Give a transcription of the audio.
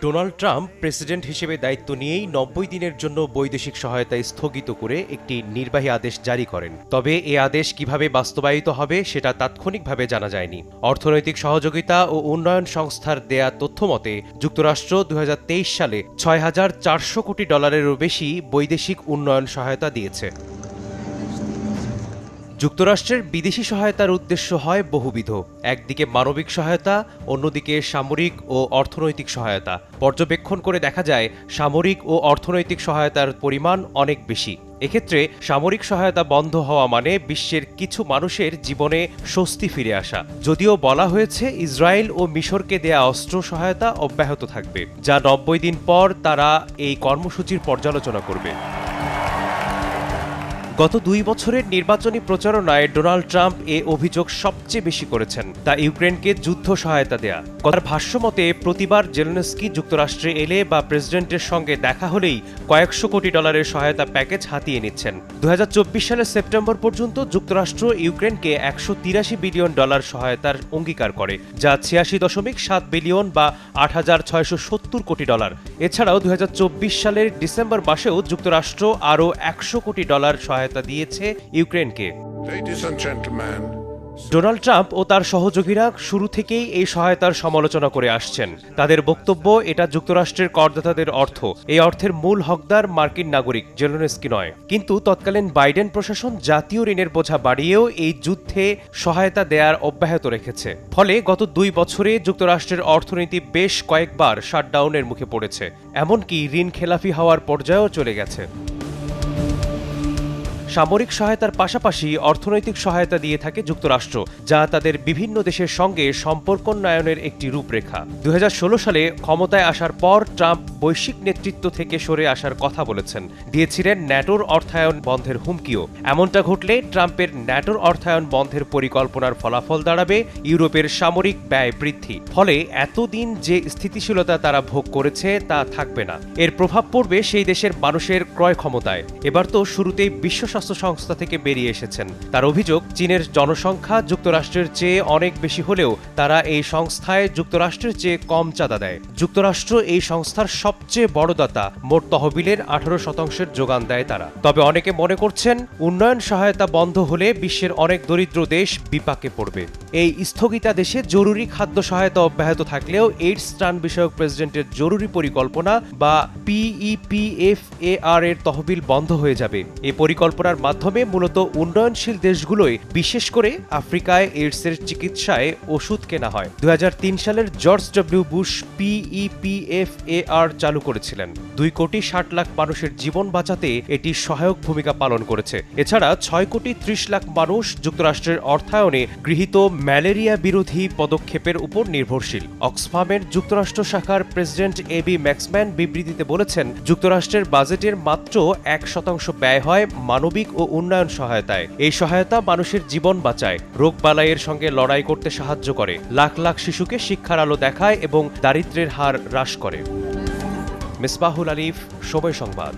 Donald Trump president হিসেবে দায়িত্ব নিয়েই ৯০ দিনের জন্য বৈদেশিক সহায়তা স্থগিত করে একটি নির্বাহী আদেশ জারি করেন। তবে এ আদেশ কিভাবে বাস্তবায়িত হবে সেটা তাৎক্ষণিকভাবে জানা যায়নি। অর্থনৈতিক সহযোগিতা ও উন্নয়ন সংস্থার দেয়া তথ্যমতে যুক্তরাষ্ট্র ২০২৩ সালে $৬,৪০০ কোটিরও বেশি বৈদেশিক উন্নয়ন সহায়তা দিয়েছে। যুক্তরাষ্ট্রের বিদেশি সহায়তার উদ্দেশ্য হয় বহুবিধ। একদিকে মানবিক সহায়তা, অন্যদিকে সামরিক ও অর্থনৈতিক সহায়তা। পর্যবেক্ষণ করে দেখা যায় সামরিক ও অর্থনৈতিক সহায়তার পরিমাণ অনেক বেশি। এক্ষেত্রে সামরিক সহায়তা বন্ধ হওয়া মানে বিশ্বের কিছু মানুষের জীবনে স্বস্তি ফিরে আসা। যদিও বলা হয়েছে ইসরায়েল ও মিশরকে দেয়া অস্ত্র সহায়তা অব্যাহত থাকবে, যা ৯০ দিন পর তারা এই কর্মসূচির পর্যালোচনা করবে। গত ২ বছরের নির্বাচনী প্রচারণায় ডোনাল্ড ট্রাম্প এ অভিযোগ সবচেয়ে বেশি করেছেন, তা ইউক্রেনকে যুদ্ধ সহায়তা দেয়া। তার ভাষ্যমতে প্রতিবার জেলেনস্কি যুক্তরাষ্ট্রে এলে বা প্রেসিডেন্টের সঙ্গে দেখা হলেই কয়েকশো কোটি ডলারের সহায়তা প্যাকেজ হাতিয়ে নিচ্ছেন। ২০২৪ সালের সেপ্টেম্বর পর্যন্ত যুক্তরাষ্ট্র ইউক্রেনকে $১৮৩ বিলিয়ন সহায়তার অঙ্গীকার করে, যা ৮৬.৭ বিলিয়ন বা $৮,৬৭০ কোটি। এছাড়াও ২০২৪ সালের ডিসেম্বর মাসেও যুক্তরাষ্ট্র আরও $১০০ কোটি সহায়তা দিয়েছে ইউক্রেনকে। ডোনাল্ড ট্রাম্প ও তার সহযোগীরা শুরু থেকেই এই সহায়তার সমালোচনা করে আসছেন। তাদের বক্তব্য, এটা যুক্তরাষ্ট্রের করদাতাদের অর্থ, এই অর্থের মূল হকদার মার্কিন নাগরিক, জেলেনস্কি নয়। কিন্তু তৎকালীন বাইডেন প্রশাসন জাতীয় ঋণের বোঝা বাড়িয়েও এই যুদ্ধে সহায়তা দেয়ার অব্যাহত রেখেছে। ফলে গত ২ বছরে যুক্তরাষ্ট্রের অর্থনীতি বেশ কয়েকবার শাটডাউনের মুখে পড়েছে, এমনকি ঋণ খেলাফি হওয়ার পর্যায়েও চলে গেছে। সামরিক সহায়তার পাশাপাশি অর্থনৈতিক সহায়তা দিয়ে থাকে যুক্তরাষ্ট্র, যা তাদের বিভিন্ন দেশের সঙ্গে সম্পর্কোন্নয়নের একটি রূপরেখা। ২০১৬ সালে ক্ষমতায় আসার পর ট্রাম্প বৈশ্বিক নেতৃত্ব থেকে সরে আসার কথা বলেছেন, দিয়েছিলেন ন্যাটোর অর্থায়ন বন্ধের হুমকিও। এমনটা ঘটলে ট্রাম্পের ন্যাটোর অর্থায়ন বন্ধের পরিকল্পনার ফলাফল দাঁড়াবে ইউরোপের সামরিক ব্যয় বৃদ্ধি। ফলে এতদিন যে স্থিতিশীলতা তারা ভোগ করেছে তা থাকবে না। এর প্রভাব পড়বে সেই দেশের মানুষের ক্রয় ক্ষমতায়। এবার তো শুরুতেই বিশ্ব স্বাস্থ্য সংস্থা থেকে বেরিয়ে এসেছেন। তার অভিযোগ, চীনের জনসংখ্যা যুক্তরাষ্ট্রের চেয়ে অনেক বেশি হলেও তারা এই সংস্থায় যুক্তরাষ্ট্রের চেয়ে কম চাঁদা দেয়। যুক্তরাষ্ট্র এই সংস্থার সবচেয়ে বড় দাতা, মোট তহবিলের 18% যোগান দেয় তারা। তবে অনেকে মনে করছেন উন্নয়ন সহায়তা বন্ধ হলে বিশ্বের অনেক দরিদ্র দেশ বিপাকে পড়বে। এই স্থগিতাদেশে জরুরি খাদ্য সহায়তা অব্যাহত থাকলেও এইডস ত্রাণ বিষয়ক প্রেসিডেন্টের জরুরি পরিকল্পনা বা PEPFAR এর তহবিল বন্ধ হয়ে যাবে। এই পরিকল্পনার মাধ্যমে মূলত উন্নয়নশীল দেশগুলোয়, বিশেষ করে আফ্রিকায় এইডসের চিকিৎসায় ওষুধ কেনা হয়। ২০০৩ সালের জর্জ ডব্লিউ বুশ PEPFAR চালু করেছিলেন। ২,৬০,০০,০০০ মানুষের জীবন বাঁচাতে এটি সহায়ক ভূমিকা পালন করেছে। এছাড়া ৬,৩০,০০,০০০ মানুষ যুক্তরাষ্ট্রের অর্থায়নে গৃহীত ম্যালেরিয়া বিরোধী পদক্ষেপের উপর নির্ভরশীল। অক্সফামের যুক্তরাষ্ট্র শাখার প্রেসিডেন্ট এবি ম্যাক্সম্যান বিবৃতিতে বলেছেন, যুক্তরাষ্ট্রের বাজেটের মাত্র ১% ব্যয় হয় মানবিক ও উন্নয়ন সহায়তায়। এই সহায়তা মানুষের জীবন বাঁচায়, রোগবালাইয়ের সঙ্গে লড়াই করতে সাহায্য করে, লাখ লাখ শিশুকে শিক্ষার আলো দেখায় এবং দারিদ্র্যের হার হ্রাস করে। মিসবাহুল আলিফ, সময় সংবাদ।